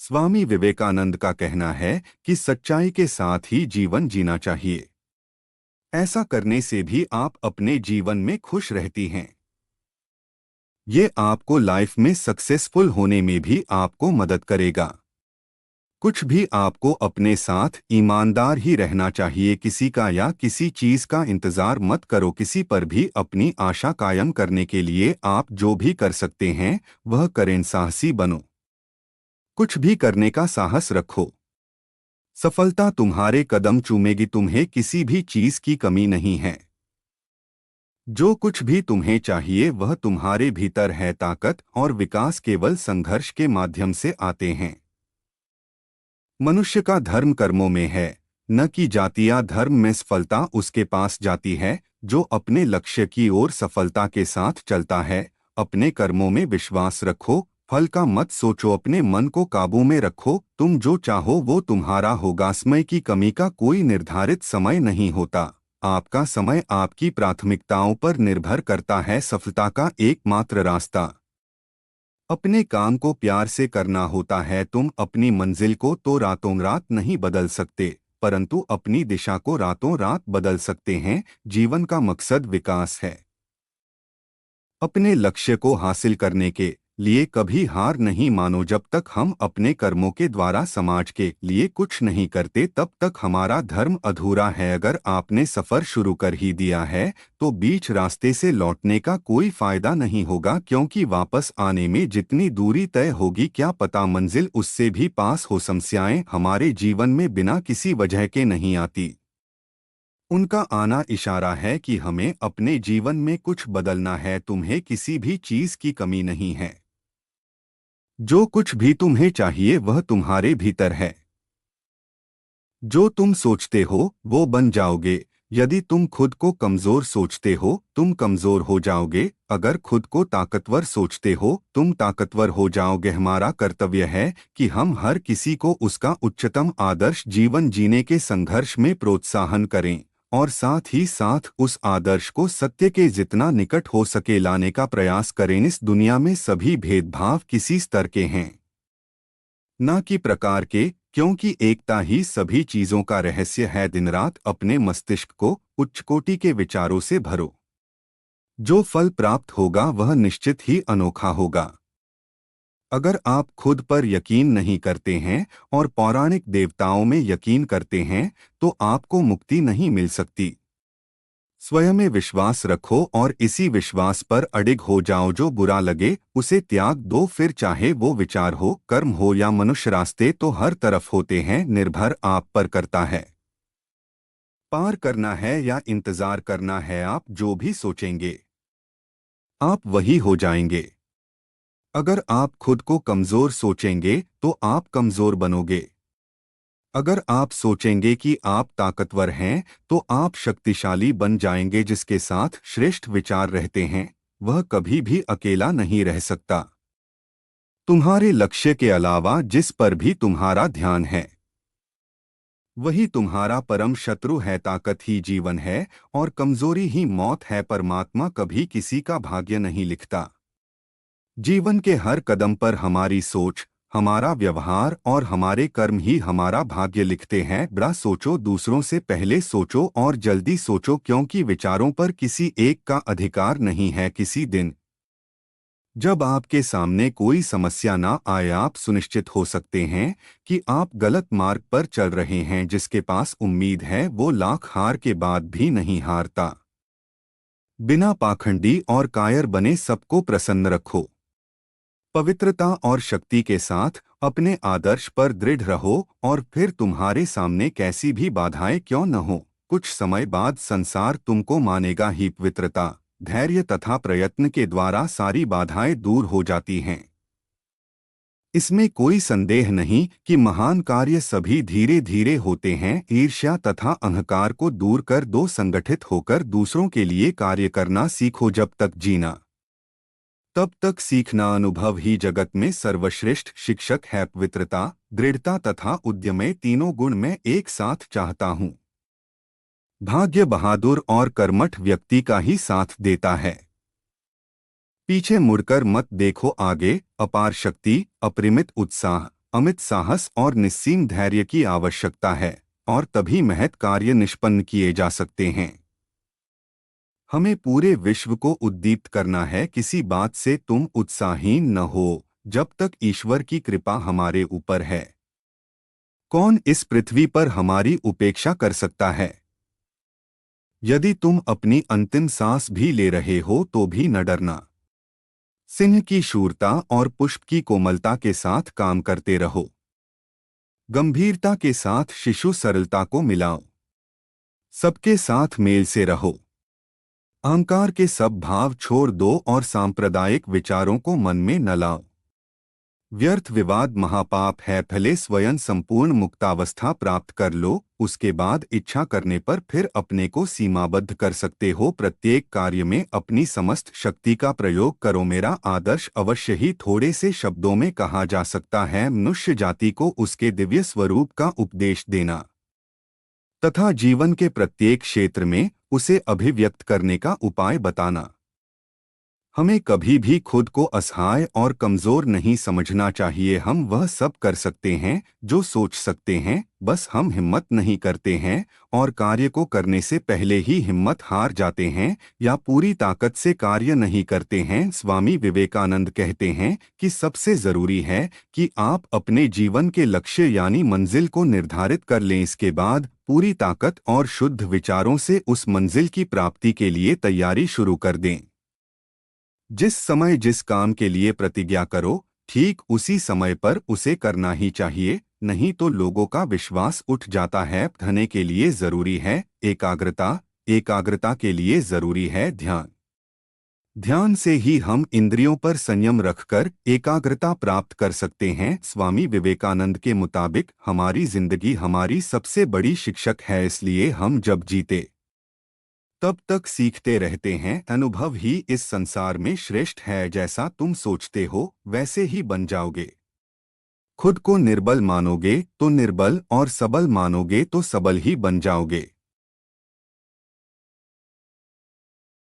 स्वामी विवेकानंद का कहना है कि सच्चाई के साथ ही जीवन जीना चाहिए। ऐसा करने से भी आप अपने जीवन में खुश रहती हैं। ये आपको लाइफ में सक्सेसफुल होने में भी आपको मदद करेगा। कुछ भी आपको अपने साथ ईमानदार ही रहना चाहिए। किसी का या किसी चीज का इंतजार मत करो। किसी पर भी अपनी आशा कायम करने के लिए आप जो भी कर सकते हैं वह करें। साहसी बनो। कुछ भी करने का साहस रखो। सफलता तुम्हारे कदम चूमेगी। तुम्हें किसी भी चीज की कमी नहीं है। जो कुछ भी तुम्हें चाहिए वह तुम्हारे भीतर है। ताकत और विकास केवल संघर्ष के माध्यम से आते हैं। मनुष्य का धर्म कर्मों में है, न कि जातिया धर्म में सफलता उसके पास जाती है जो अपने लक्ष्य की ओर सफलता के साथ चलता है। अपने कर्मों में विश्वास रखो। फल का मत सोचो। अपने मन को काबू में रखो। तुम जो चाहो वो तुम्हारा होगा। समय की कमी का कोई निर्धारित समय नहीं होता। आपका समय आपकी प्राथमिकताओं पर निर्भर करता है। सफलता का एकमात्र रास्ता अपने काम को प्यार से करना होता है। तुम अपनी मंजिल को तो रातों रात नहीं बदल सकते, परंतु अपनी दिशा को रातों रात बदल सकते हैं। जीवन का मकसद विकास है। अपने लक्ष्य को हासिल करने के लिए कभी हार नहीं मानो। जब तक हम अपने कर्मों के द्वारा समाज के लिए कुछ नहीं करते तब तक हमारा धर्म अधूरा है। अगर आपने सफर शुरू कर ही दिया है तो बीच रास्ते से लौटने का कोई फायदा नहीं होगा, क्योंकि वापस आने में जितनी दूरी तय होगी क्या पता मंजिल उससे भी पास हो। समस्याएं हमारे जीवन में बिना किसी वजह के नहीं आती। उनका आना इशारा है कि हमें अपने जीवन में कुछ बदलना है। तुम्हें किसी भी चीज की कमी नहीं है। जो कुछ भी तुम्हें चाहिए वह तुम्हारे भीतर है। जो तुम सोचते हो वो बन जाओगे। यदि तुम खुद को कमजोर सोचते हो तुम कमजोर हो जाओगे। अगर खुद को ताकतवर सोचते हो तुम ताकतवर हो जाओगे। हमारा कर्तव्य है कि हम हर किसी को उसका उच्चतम आदर्श जीवन जीने के संघर्ष में प्रोत्साहन करें और साथ ही साथ उस आदर्श को सत्य के जितना निकट हो सके लाने का प्रयास करें। इस दुनिया में सभी भेदभाव किसी स्तर के हैं, न कि प्रकार के, क्योंकि एकता ही सभी चीजों का रहस्य है। दिन रात अपने मस्तिष्क को उच्च कोटि के विचारों से भरो। जो फल प्राप्त होगा वह निश्चित ही अनोखा होगा। अगर आप खुद पर यकीन नहीं करते हैं और पौराणिक देवताओं में यकीन करते हैं तो आपको मुक्ति नहीं मिल सकती। स्वयं में विश्वास रखो और इसी विश्वास पर अडिग हो जाओ। जो बुरा लगे उसे त्याग दो। फिर चाहे वो विचार हो, कर्म हो या मनुष्य, रास्ते तो हर तरफ होते हैं। निर्भर आप पर करता है। पार करना है या इंतजार करना है। आप जो भी सोचेंगे आप वही हो जाएंगे। अगर आप खुद को कमजोर सोचेंगे तो आप कमजोर बनोगे। अगर आप सोचेंगे कि आप ताकतवर हैं तो आप शक्तिशाली बन जाएंगे। जिसके साथ श्रेष्ठ विचार रहते हैं वह कभी भी अकेला नहीं रह सकता। तुम्हारे लक्ष्य के अलावा जिस पर भी तुम्हारा ध्यान है वही तुम्हारा परम शत्रु है। ताकत ही जीवन है और कमजोरी ही मौत है। परमात्मा कभी किसी का भाग्य नहीं लिखता। जीवन के हर कदम पर हमारी सोच, हमारा व्यवहार और हमारे कर्म ही हमारा भाग्य लिखते हैं। बड़ा सोचो, दूसरों से पहले सोचो और जल्दी सोचो, क्योंकि विचारों पर किसी एक का अधिकार नहीं है। किसी दिन जब आपके सामने कोई समस्या ना आए आप सुनिश्चित हो सकते हैं कि आप गलत मार्ग पर चल रहे हैं। जिसके पास उम्मीद है वो लाख हार के बाद भी नहीं हारता। बिना पाखंडी और कायर बने सबको प्रसन्न रखो। पवित्रता और शक्ति के साथ अपने आदर्श पर दृढ़ रहो और फिर तुम्हारे सामने कैसी भी बाधाएं क्यों न हो कुछ समय बाद संसार तुमको मानेगा ही। पवित्रता, धैर्य तथा प्रयत्न के द्वारा सारी बाधाएं दूर हो जाती हैं। इसमें कोई संदेह नहीं कि महान कार्य सभी धीरे धीरे होते हैं। ईर्ष्या तथा अहंकार को दूर कर दो। संगठित होकर दूसरों के लिए कार्य करना सीखो। जब तक जीना तब तक सीखना। अनुभव ही जगत में सर्वश्रेष्ठ शिक्षक है। पवित्रता, दृढ़ता तथा उद्यम तीनों गुण मैं एक साथ चाहता हूँ। भाग्य बहादुर और कर्मठ व्यक्ति का ही साथ देता है। पीछे मुड़कर मत देखो, आगे अपार शक्ति, अपरिमित उत्साह अमित साहस और निस्सीम धैर्य की आवश्यकता है, और तभी महत् कार्य निष्पन्न किए जा सकते हैं। हमें पूरे विश्व को उद्दीप्त करना है। किसी बात से तुम उत्साहीन न हो जब तक ईश्वर की कृपा हमारे ऊपर है। कौन इस पृथ्वी पर हमारी उपेक्षा कर सकता है? यदि तुम अपनी अंतिम सांस भी ले रहे हो तो भी न डरना। सिंह की शूरता और पुष्प की कोमलता के साथ काम करते रहो। गंभीरता के साथ शिशु सरलता को मिलाओ। सबके साथ मेल से रहो। अहंकार के सब भाव छोड़ दो और सांप्रदायिक विचारों को मन में न लाओ। व्यर्थ विवाद महापाप है। पहले स्वयं संपूर्ण मुक्तावस्था प्राप्त कर लो, उसके बाद इच्छा करने पर फिर अपने को सीमाबद्ध कर सकते हो। प्रत्येक कार्य में अपनी समस्त शक्ति का प्रयोग करो। मेरा आदर्श अवश्य ही थोड़े से शब्दों में कहा जा सकता है। मनुष्य जाति को उसके दिव्य स्वरूप का उपदेश देना तथा जीवन के प्रत्येक क्षेत्र में उसे अभिव्यक्त करने का उपाय बताना। हमें कभी भी खुद को असहाय और कमजोर नहीं समझना चाहिए। हम वह सब कर सकते हैं जो सोच सकते हैं, बस हम हिम्मत नहीं करते हैं और कार्य को करने से पहले ही हिम्मत हार जाते हैं या पूरी ताकत से कार्य नहीं करते हैं। स्वामी विवेकानंद कहते हैं कि सबसे जरूरी है कि आप अपने जीवन के लक्ष्य यानी मंजिल को निर्धारित कर लें। इसके बाद पूरी ताकत और शुद्ध विचारों से उस मंजिल की प्राप्ति के लिए तैयारी शुरू कर दें। जिस समय जिस काम के लिए प्रतिज्ञा करो, ठीक उसी समय पर उसे करना ही चाहिए, नहीं तो लोगों का विश्वास उठ जाता है। धने के लिए जरूरी है एकाग्रता, एकाग्रता के लिए जरूरी है ध्यान। ध्यान से ही हम इंद्रियों पर संयम रखकर एकाग्रता प्राप्त कर सकते हैं। स्वामी विवेकानंद के मुताबिक हमारी जिंदगी हमारी सबसे बड़ी शिक्षक है, इसलिए हम जब जीते तब तक सीखते रहते हैं। अनुभव ही इस संसार में श्रेष्ठ है। जैसा तुम सोचते हो वैसे ही बन जाओगे। खुद को निर्बल मानोगे तो निर्बल और सबल मानोगे तो सबल ही बन जाओगे।